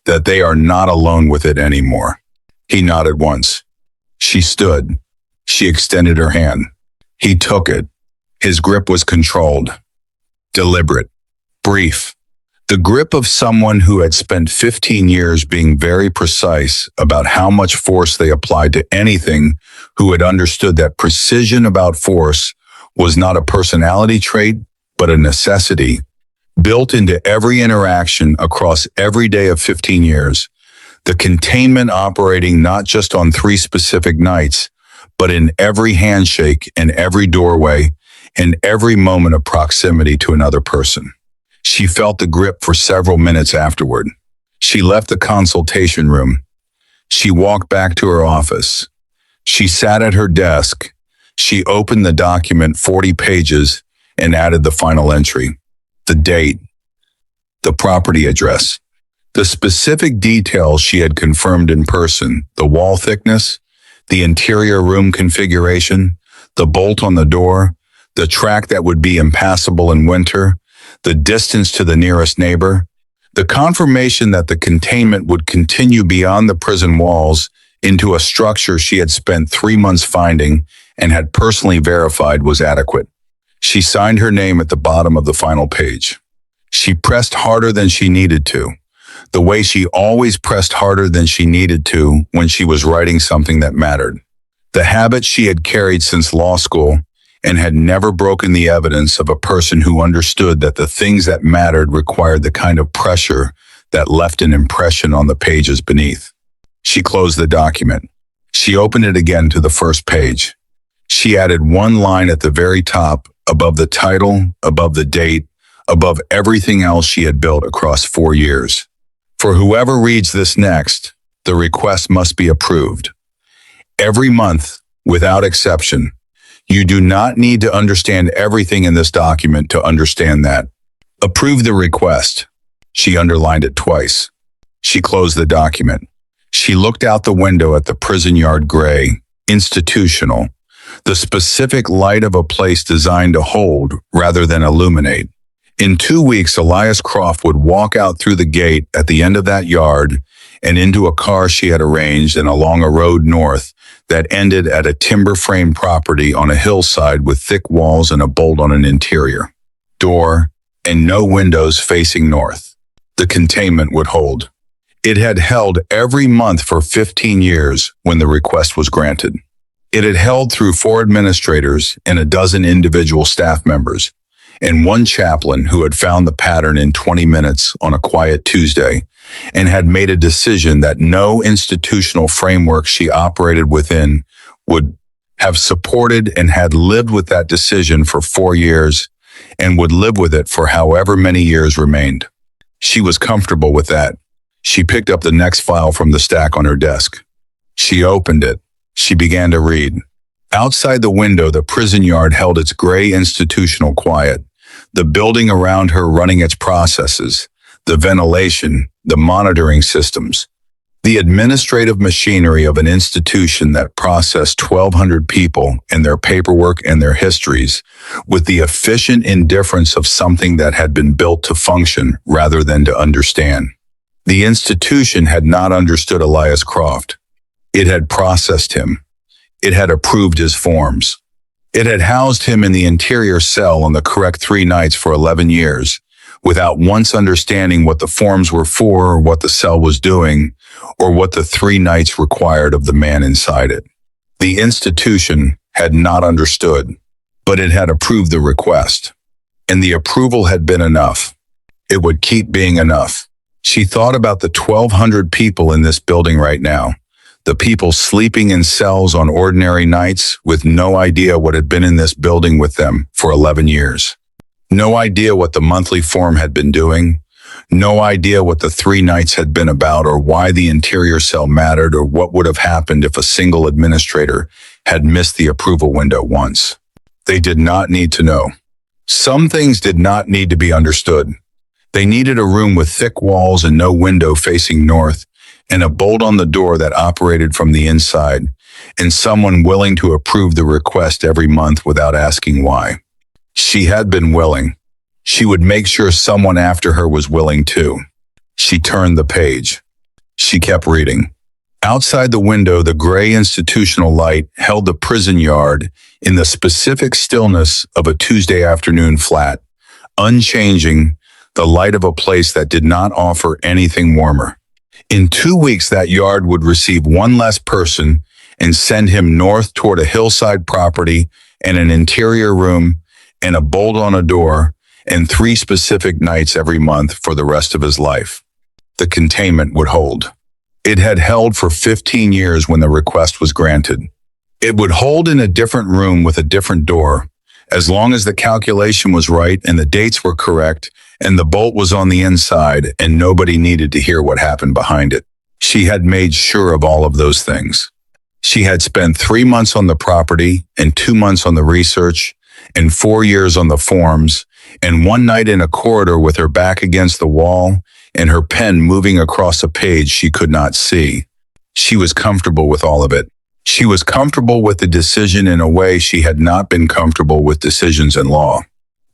that they are not alone with it anymore. He nodded once. She stood. She extended her hand. He took it. His grip was controlled, deliberate, brief. The grip of someone who had spent 15 years being very precise about how much force they applied to anything, who had understood that precision about force was not a personality trait, but a necessity, built into every interaction across every day of 15 years. The containment operating not just on 3 specific nights, but in every handshake and every doorway and every moment of proximity to another person. She felt the grip for several minutes afterward. She left the consultation room. She walked back to her office. She sat at her desk. She opened the document, 40 pages, and added the final entry. The date, the property address, the specific details she had confirmed in person, the wall thickness, the interior room configuration, the bolt on the door, the track that would be impassable in winter, the distance to the nearest neighbor, the confirmation that the containment would continue beyond the prison walls into a structure she had spent 3 months finding and had personally verified was adequate. She signed her name at the bottom of the final page. She pressed harder than she needed to, the way she always pressed harder than she needed to when she was writing something that mattered. The habit she had carried since law school and had never broken the evidence of a person who understood that the things that mattered required the kind of pressure that left an impression on the pages beneath. She closed the document. She opened it again to the first page. She added one line at the very top, above the title, above the date, above everything else she had built across 4 years. For whoever reads this next, the request must be approved. Every month, without exception. You do not need to understand everything in this document to understand that. Approve the request. She underlined it twice. She closed the document. She looked out the window at the prison yard gray, institutional, the specific light of a place designed to hold rather than illuminate. In 2 weeks, Elias Croft would walk out through the gate at the end of that yard and into a car she had arranged and along a road north that ended at a timber-framed property on a hillside with thick walls and a bolt on an interior door and no windows facing north. The containment would hold. It had held every month for 15 years when the request was granted. It had held through 4 administrators and a dozen individual staff members, and 1 chaplain who had found the pattern in 20 minutes on a quiet Tuesday and had made a decision that no institutional framework she operated within would have supported and had lived with that decision for 4 years and would live with it for however many years remained. She was comfortable with that. She picked up the next file from the stack on her desk. She opened it. She began to read. Outside the window, the prison yard held its gray institutional quiet, the building around her running its processes, the ventilation, the monitoring systems, the administrative machinery of an institution that processed 1,200 people and their paperwork and their histories with the efficient indifference of something that had been built to function rather than to understand. The institution had not understood Elias Croft. It had processed him. It had approved his forms. It had housed him in the interior cell on the correct 3 nights for 11 years, without once understanding what the forms were for, or what the cell was doing, or what the 3 nights required of the man inside it. The institution had not understood, but it had approved the request. And the approval had been enough. It would keep being enough. She thought about the 1,200 people in this building right now, the people sleeping in cells on ordinary nights with no idea what had been in this building with them for 11 years. No idea what the monthly form had been doing, no idea what the 3 nights had been about, or why the interior cell mattered, or what would have happened if a single administrator had missed the approval window once. They did not need to know. Some things did not need to be understood. They needed a room with thick walls and no window facing north, and a bolt on the door that operated from the inside, and someone willing to approve the request every month without asking why. She had been willing. She would make sure someone after her was willing too. She turned the page. She kept reading. Outside the window, the gray institutional light held the prison yard in the specific stillness of a Tuesday afternoon flat, unchanging, the light of a place that did not offer anything warmer. In 2 weeks, that yard would receive 1 less person and send him north toward a hillside property and an interior room and a bolt on a door and 3 specific nights every month for the rest of his life. The containment would hold. It had held for 15 years when the request was granted. It would hold in a different room with a different door, as long as the calculation was right and the dates were correct and the bolt was on the inside and nobody needed to hear what happened behind it. She had made sure of all of those things. She had spent 3 months on the property and 2 months on the research and 4 years on the forms and 1 night in a corridor with her back against the wall and her pen moving across a page she could not see. She was comfortable with all of it. She was comfortable with the decision in a way she had not been comfortable with decisions in law.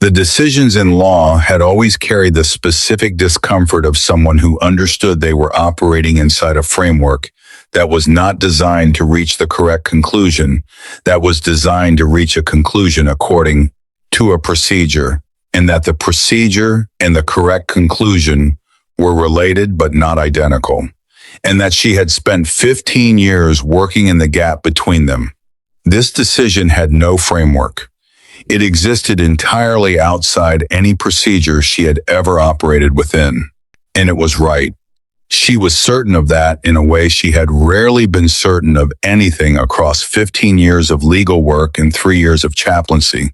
The decisions in law had always carried the specific discomfort of someone who understood they were operating inside a framework that was not designed to reach the correct conclusion, that was designed to reach a conclusion according to a procedure, and that the procedure and the correct conclusion were related but not identical, and that she had spent 15 years working in the gap between them. This decision had no framework. It existed entirely outside any procedure she had ever operated within, and it was right. She was certain of that in a way she had rarely been certain of anything across 15 years of legal work and 3 years of chaplaincy.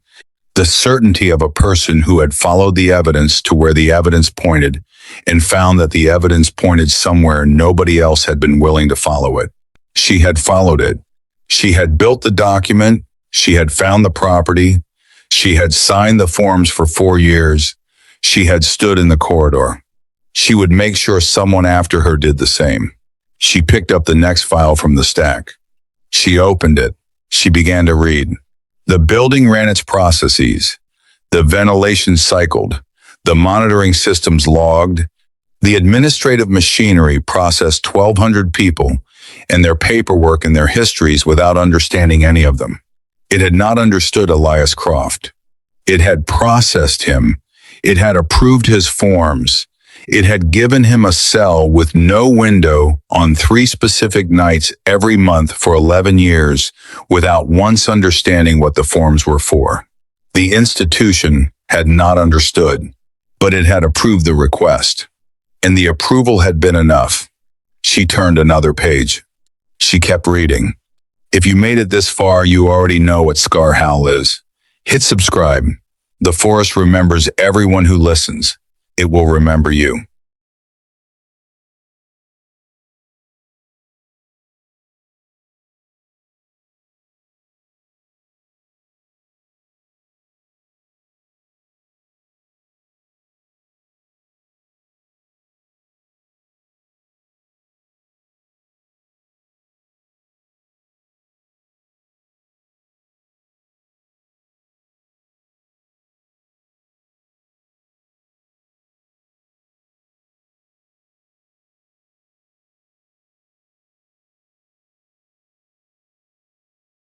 The certainty of a person who had followed the evidence to where the evidence pointed and found that the evidence pointed somewhere nobody else had been willing to follow it. She had followed it. She had built the document. She had found the property. She had signed the forms for 4 years. She had stood in the corridor. She would make sure someone after her did the same. She picked up the next file from the stack. She opened it. She began to read. The building ran its processes. The ventilation cycled. The monitoring systems logged. The administrative machinery processed 1,200 people and their paperwork and their histories without understanding any of them. It had not understood Elias Croft. It had processed him. It had approved his forms. It had given him a cell with no window on 3 specific nights every month for 11 years without once understanding what the forms were for. The institution had not understood, but it had approved the request, and the approval had been enough. She turned another page. She kept reading. If you made it this far, you already know what Scar Howl is. Hit subscribe. The forest remembers everyone who listens. It will remember you.